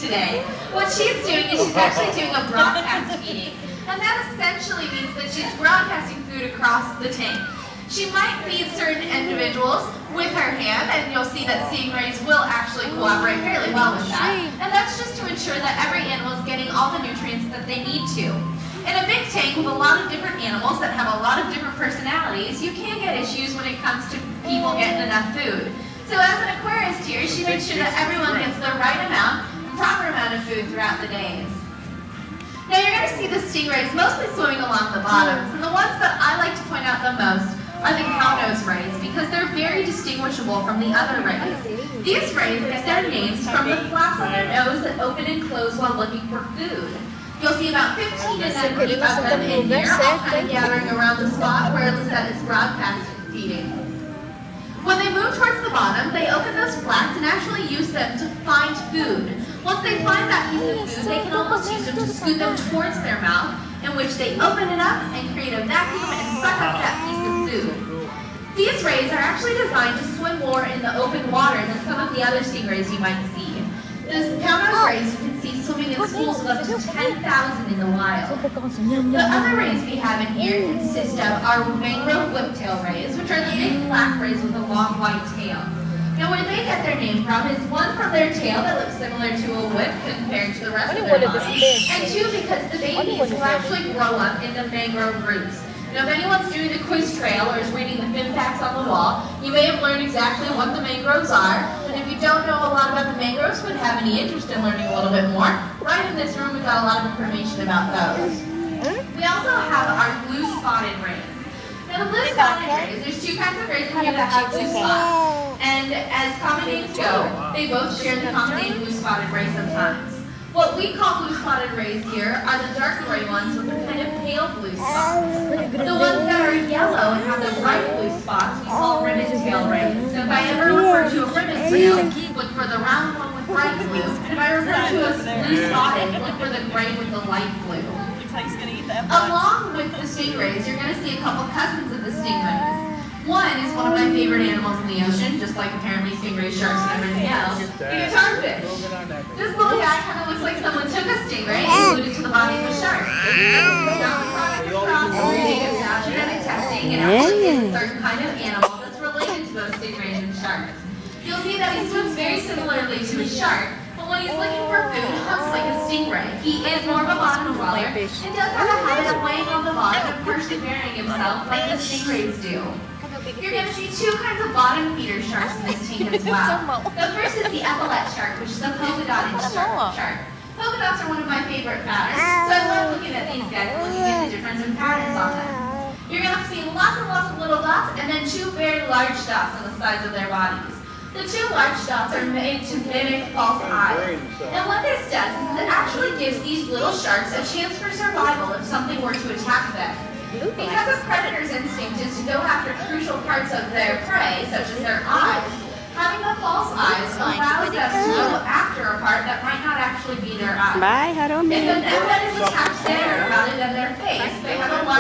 today. What she's doing is she's actually doing a broadcast feeding. And that essentially means that she's broadcasting food across the tank. She might feed certain individuals with her hand, and you'll see that stingrays will actually cooperate fairly well with that. And that's just to ensure that every animal is getting all the nutrients that they need to. In a big tank with a lot of different animals that have a lot of different personalities, you can get issues when it comes to people getting enough food. So as an aquarist here, she makes sure that everyone gets the right amount, proper amount of food throughout the days. Now you're going to see the stingrays mostly swimming along the bottoms, and the ones that I like to point out the most are the cownose rays, because they're very distinguishable from the other rays. These rays get their names from the flaps on their nose that open and close while looking for food. You'll see about 15 to 70 of them in here, all kind of gathering around the spot where Lisette is broadcast feeding. When they move towards the bottom, they open those flaps and actually use them to find food. Once they find that piece of food, they can almost use them to scoot them towards their mouth, in which they open it up and create a vacuum and suck up that piece of food. These rays are actually designed to swim more in the open water than some of the other stingrays you might see. The cownose rays you can see swimming in schools of up to 10,000 in the wild. The other rays we have in here consist of our mangrove whiptail rays, which are the big black rays with a long white tail. Now where they get their name from is one from their tail that looks similar to a whip compared to the rest of their body, and two because the babies will actually grow up in the mangrove roots. Now if anyone's doing the quiz trail or is reading the fin facts on the wall, you may have learned exactly what the mangroves are, and if you don't know a lot about the mangroves but have any interest in learning a little bit more, right in this room we've got a lot of information about those. We also have our blue spotted rays. Now the blue spotted rays, there's two kinds of rays in here that have blue spots. And as common names go, they both share the common name blue spotted ray sometimes. What we call blue spotted rays here are the dark gray ones with the kind of pale blue spots. The ones that are yellow and have the bright blue spots we call ribbon tail rays. So if I ever refer to a ribbon tail, look for the round one with bright blue. And if I refer to a blue spotted, look for the gray with the light blue. Along with the stingrays, you're going to see a couple cousins of the stingrays. One is one of my favorite animals in the ocean, just like apparently stingrays, sharks, and everything else, the guitarfish. This little guy kind of looks like someone took a stingray and glued it to the body of a shark. Now the product is processed, now genetic testing, and actually is a certain kind of animal that's related to those stingrays and sharks. You'll see that he swims very similarly to a shark, but when he's looking for food, he looks like a stingray. He is more of a bottom dweller and does have a habit of laying on the bottom and partially burying himself like the stingrays do. You're going to see two kinds of bottom feeder sharks in this tank as well. The first is the epaulet shark, which is a polka-dotted shark. Polka dots are one of my favorite patterns, so I love looking at these guys and looking at the difference in patterns on them. You're going to see lots and lots of little dots and then two very large dots on the sides of their bodies. The two large dots are made to mimic false eyes. And what this does is it actually gives these little sharks a chance for survival if something were to attack them. Because a predator's instinct is to go after crucial parts of their prey, such as their eyes, having the false eyes allows them to go after a part that might not actually be their eye. Bye, Harumi. If a net that is attached there